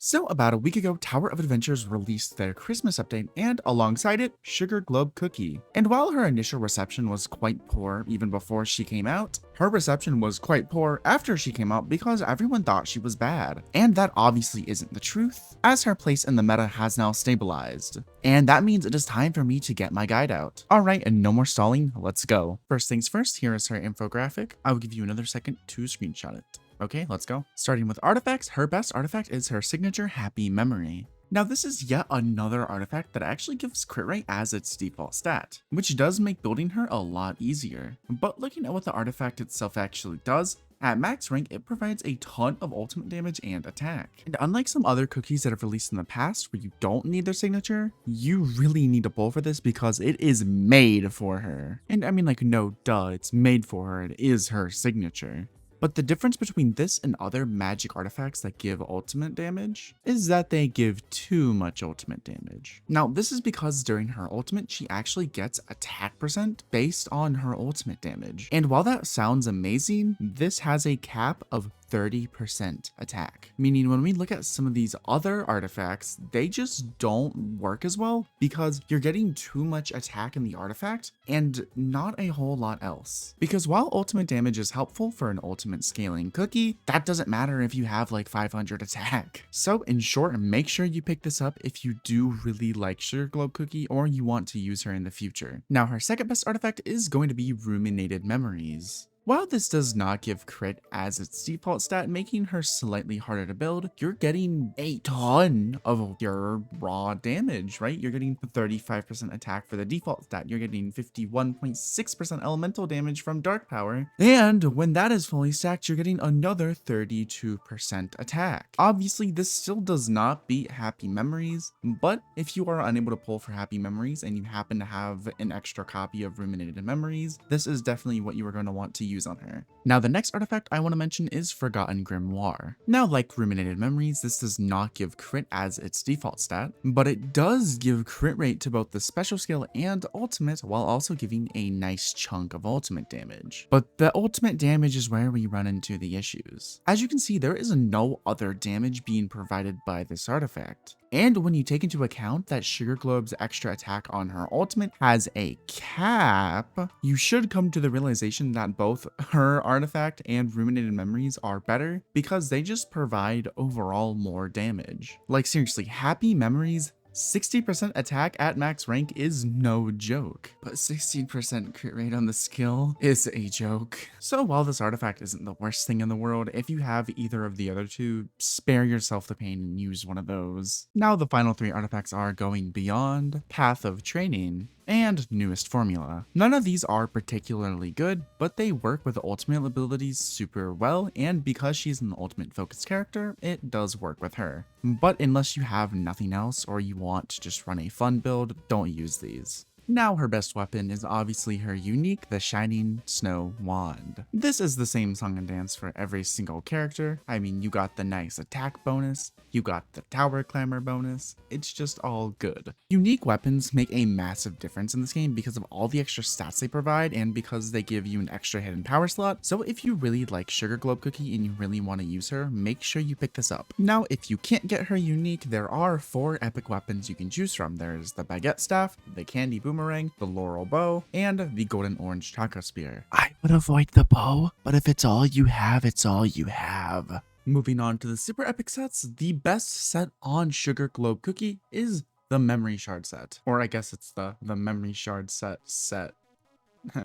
So, about a week ago, Tower of Adventures released their Christmas update and, alongside it, Sugar Globe Cookie. And while her initial reception was quite poor even before she came out, her reception was quite poor after she came out because everyone thought she was bad. And that obviously isn't the truth, as her place in the meta has now stabilized. And that means it is time for me to get my guide out. Alright, and no more stalling, let's go. First things first, here is her infographic. I will give you another second to screenshot it. Okay, let's go. Starting with artifacts, her best artifact is her signature Happy Memory. Now this is yet another artifact that actually gives crit rate as its default stat, which does make building her a lot easier. But looking at what the artifact itself actually does, at max rank, it provides a ton of ultimate damage and attack. And unlike some other cookies that have released in the past where you don't need their signature, you really need to pull for this because it is made for her. And I mean, like, no duh, it's made for her, it is her signature. But the difference between this and other magic artifacts that give ultimate damage is that they give too much ultimate damage. Now, this is because during her ultimate, she actually gets attack percent based on her ultimate damage. And while that sounds amazing, this has a cap of 30% attack. Meaning when we look at some of these other artifacts, they just don't work as well because you're getting too much attack in the artifact and not a whole lot else. Because while ultimate damage is helpful for an ultimate scaling cookie, that doesn't matter if you have like 500 attack. So in short, make sure you pick this up if you do really like Sugar Globe Cookie or you want to use her in the future. Now her second best artifact is going to be Ruminated Memories. While this does not give crit as its default stat, making her slightly harder to build, you're getting a ton of your raw damage, right? You're getting 35% attack for the default stat, you're getting 51.6% elemental damage from dark power, and when that is fully stacked, you're getting another 32% attack. Obviously, this still does not beat Happy Memories, but if you are unable to pull for Happy Memories and you happen to have an extra copy of Ruminated Memories, this is definitely what you are going to want to use on her. Now the next artifact I want to mention is Forgotten Grimoire. Now like Ruminated Memories, this does not give crit as its default stat, but it does give crit rate to both the special skill and ultimate while also giving a nice chunk of ultimate damage. But the ultimate damage is where we run into the issues. As you can see, there is no other damage being provided by this artifact. And when you take into account that Sugar Globe's extra attack on her ultimate has a cap, you should come to the realization that both her artifact and Ruminated Memories are better because they just provide overall more damage. Like seriously, Happy Memories 60% attack at max rank is no joke, but 16% crit rate on the skill is a joke. So while this artifact isn't the worst thing in the world, if you have either of the other two, spare yourself the pain and use one of those. Now the final three artifacts are Going Beyond, Path of Training, and Newest Formula. None of these are particularly good, but they work with ultimate abilities super well, and because she's an ultimate focused character, it does work with her. But unless you have nothing else or you want to just run a fun build, don't use these. Now her best weapon is obviously her unique, the Shining Snow Wand. This is the same song and dance for every single character. I mean, you got the nice attack bonus, you got the tower clamor bonus, it's just all good. Unique weapons make a massive difference in this game because of all the extra stats they provide and because they give you an extra hidden power slot. So if you really like Sugar Globe Cookie and you really want to use her, make sure you pick this up. Now, if you can't get her unique, there are 4 epic weapons you can choose from. There's the Baguette Staff, the Candy Boomerang, the Laurel Bow, and the Golden Orange Chakra Spear. I would avoid the bow, but if it's all you have, it's all you have. Moving on to the super epic sets, the best set on Sugar Globe Cookie is the Memory Shard set. Or I guess it's the Memory Shard set.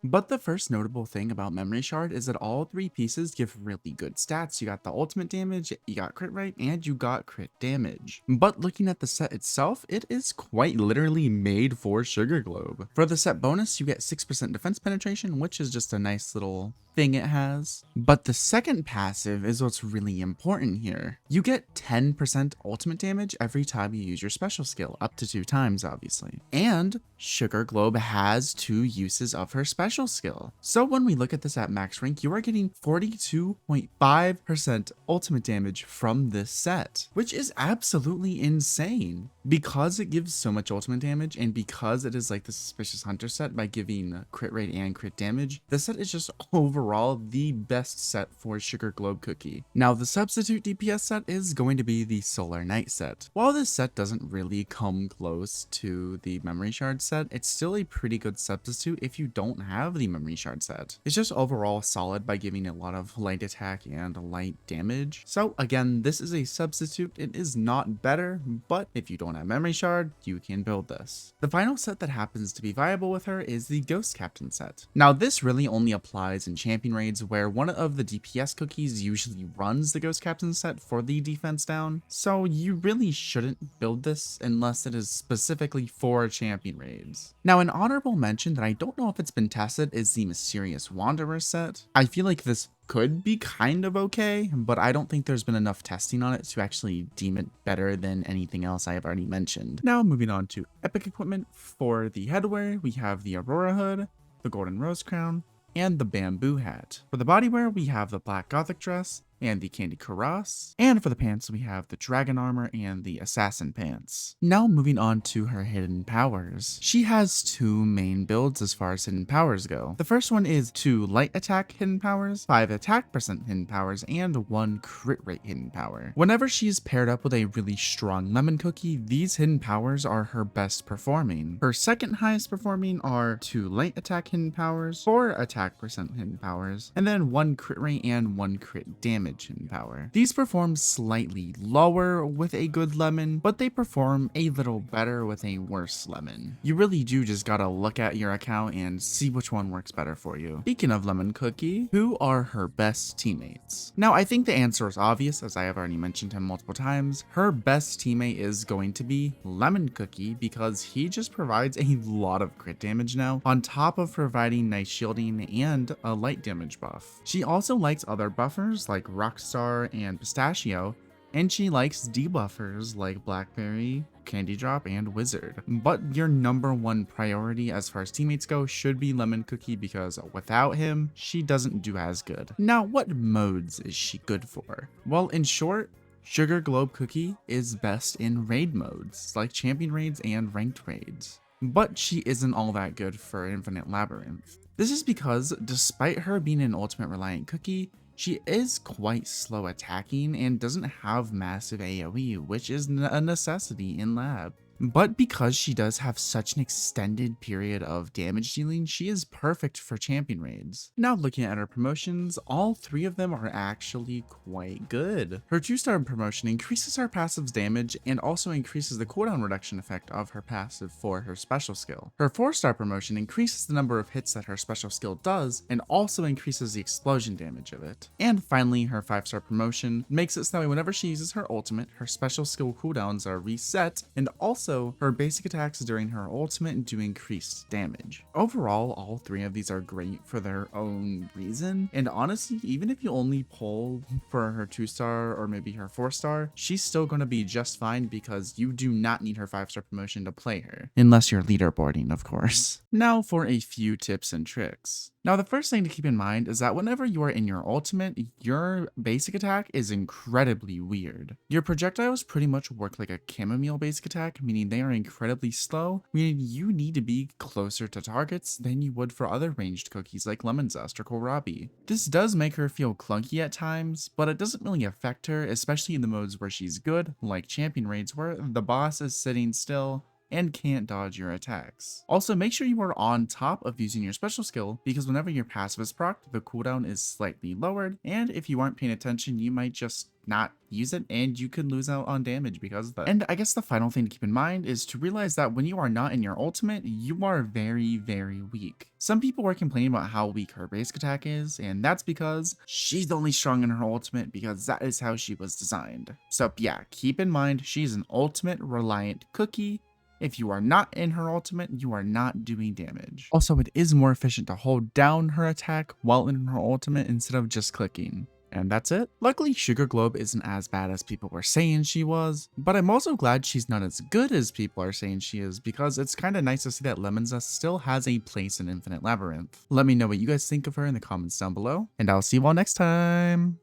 But the first notable thing about Memory Shard is that all 3 pieces give really good stats. You got the ultimate damage, you got crit rate, and you got crit damage. But looking at the set itself, it is quite literally made for Sugar Globe. For the set bonus, you get 6% defense penetration, which is just a nice little thing it has. But the second passive is what's really important here. You get 10% ultimate damage every time you use your special skill, up to 2 times obviously. And Sugar Globe has 2 uses of her special skill. So when we look at this at max rank, you are getting 42.5% ultimate damage from this set, which is absolutely insane. Because it gives so much ultimate damage and because it is like the Suspicious Hunter set by giving crit rate and crit damage, this set is just overall overall the best set for Sugar Globe Cookie. Now the substitute DPS set is going to be the Solar Knight set. While this set doesn't really come close to the Memory Shard set, it's still a pretty good substitute if you don't have the Memory Shard set. It's just overall solid by giving a lot of light attack and light damage. So again, this is a substitute. It is not better, but if you don't have Memory Shard, you can build this. The final set that happens to be viable with her is the Ghost Captain set. Now this really only applies in champion raids where one of the DPS cookies usually runs the Ghost Captain set for the defense down, so you really shouldn't build this unless it is specifically for champion raids. Now an honorable mention that I don't know if it's been tested is the Mysterious Wanderer set. I feel like this could be kind of okay, but I don't think there's been enough testing on it to actually deem it better than anything else I have already mentioned. Now moving on to epic equipment. For the headwear, we have the Aurora hood, the Golden Rose crown, and the bamboo hat. For the bodywear, we have the black gothic dress and the candy cuirass, and for the pants we have the dragon armor and the assassin pants. Now moving on to her hidden powers. She has two main builds as far as hidden powers go. The first one is 2 light attack hidden powers, 5 attack percent hidden powers, and 1 crit rate hidden power. Whenever she is paired up with a really strong lemon cookie, these hidden powers are her best performing. Her second highest performing are 2 light attack hidden powers, 4 attack percent hidden powers, and then 1 crit rate and 1 crit damage hidden power. These perform slightly lower with a good lemon, but they perform a little better with a worse lemon. You really do just gotta look at your account and see which one works better for you. Speaking of lemon cookie, who are her best teammates? Now I think the answer is obvious, as I have already mentioned him multiple times. Her best teammate is going to be lemon cookie because he just provides a lot of crit damage now, on top of providing nice shielding and a light damage buff. She also likes other buffers like Rockstar and Pistachio, and she likes debuffers like Blackberry, Candy Drop, and Wizard. But your number one priority as far as teammates go should be Lemon Cookie because without him, she doesn't do as good. Now, what modes is she good for? Well, in short, Sugar Globe Cookie is best in raid modes, like champion raids and ranked raids. But she isn't all that good for Infinite Labyrinth. This is because, despite her being an ultimate reliant cookie, she is quite slow attacking and doesn't have massive AoE, which is a necessity in lab. But because she does have such an extended period of damage dealing, she is perfect for champion raids. Now looking at her promotions, all 3 of them are actually quite good. Her 2-star promotion increases her passive's damage and also increases the cooldown reduction effect of her passive for her special skill. Her 4-star promotion increases the number of hits that her special skill does and also increases the explosion damage of it. And finally, her 5-star promotion makes it so that whenever she uses her ultimate, her special skill cooldowns are reset, and also her basic attacks during her ultimate do increased damage. Overall, all 3 of these are great for their own reason, and honestly, even if you only pull for her 2-star or maybe her 4-star, she's still going to be just fine because you do not need her 5-star promotion to play her. Unless you're leaderboarding, of course. Now for a few tips and tricks. Now the first thing to keep in mind is that whenever you are in your ultimate, your basic attack is incredibly weird. Your projectiles pretty much work like a chamomile basic attack, meaning they are incredibly slow, meaning you need to be closer to targets than you would for other ranged cookies like Lemon Zest or Kohlrabi. This does make her feel clunky at times, but it doesn't really affect her, especially in the modes where she's good, like champion raids where the boss is sitting still and can't dodge your attacks. Also, make sure you are on top of using your special skill because whenever your passive is procced, the cooldown is slightly lowered, and if you aren't paying attention, you might just not use it and you could lose out on damage because of that. And I guess the final thing to keep in mind is to realize that when you are not in your ultimate, you are very, very weak. Some people were complaining about how weak her basic attack is, and that's because she's only strong in her ultimate because that is how she was designed. So yeah, keep in mind she's an ultimate reliant cookie. If you are not in her ultimate, you are not doing damage. Also, it is more efficient to hold down her attack while in her ultimate instead of just clicking. And that's it. Luckily, Sugar Globe isn't as bad as people were saying she was, but I'm also glad she's not as good as people are saying she is because it's kind of nice to see that Lemon Zest still has a place in Infinite Labyrinth. Let me know what you guys think of her in the comments down below, and I'll see you all next time.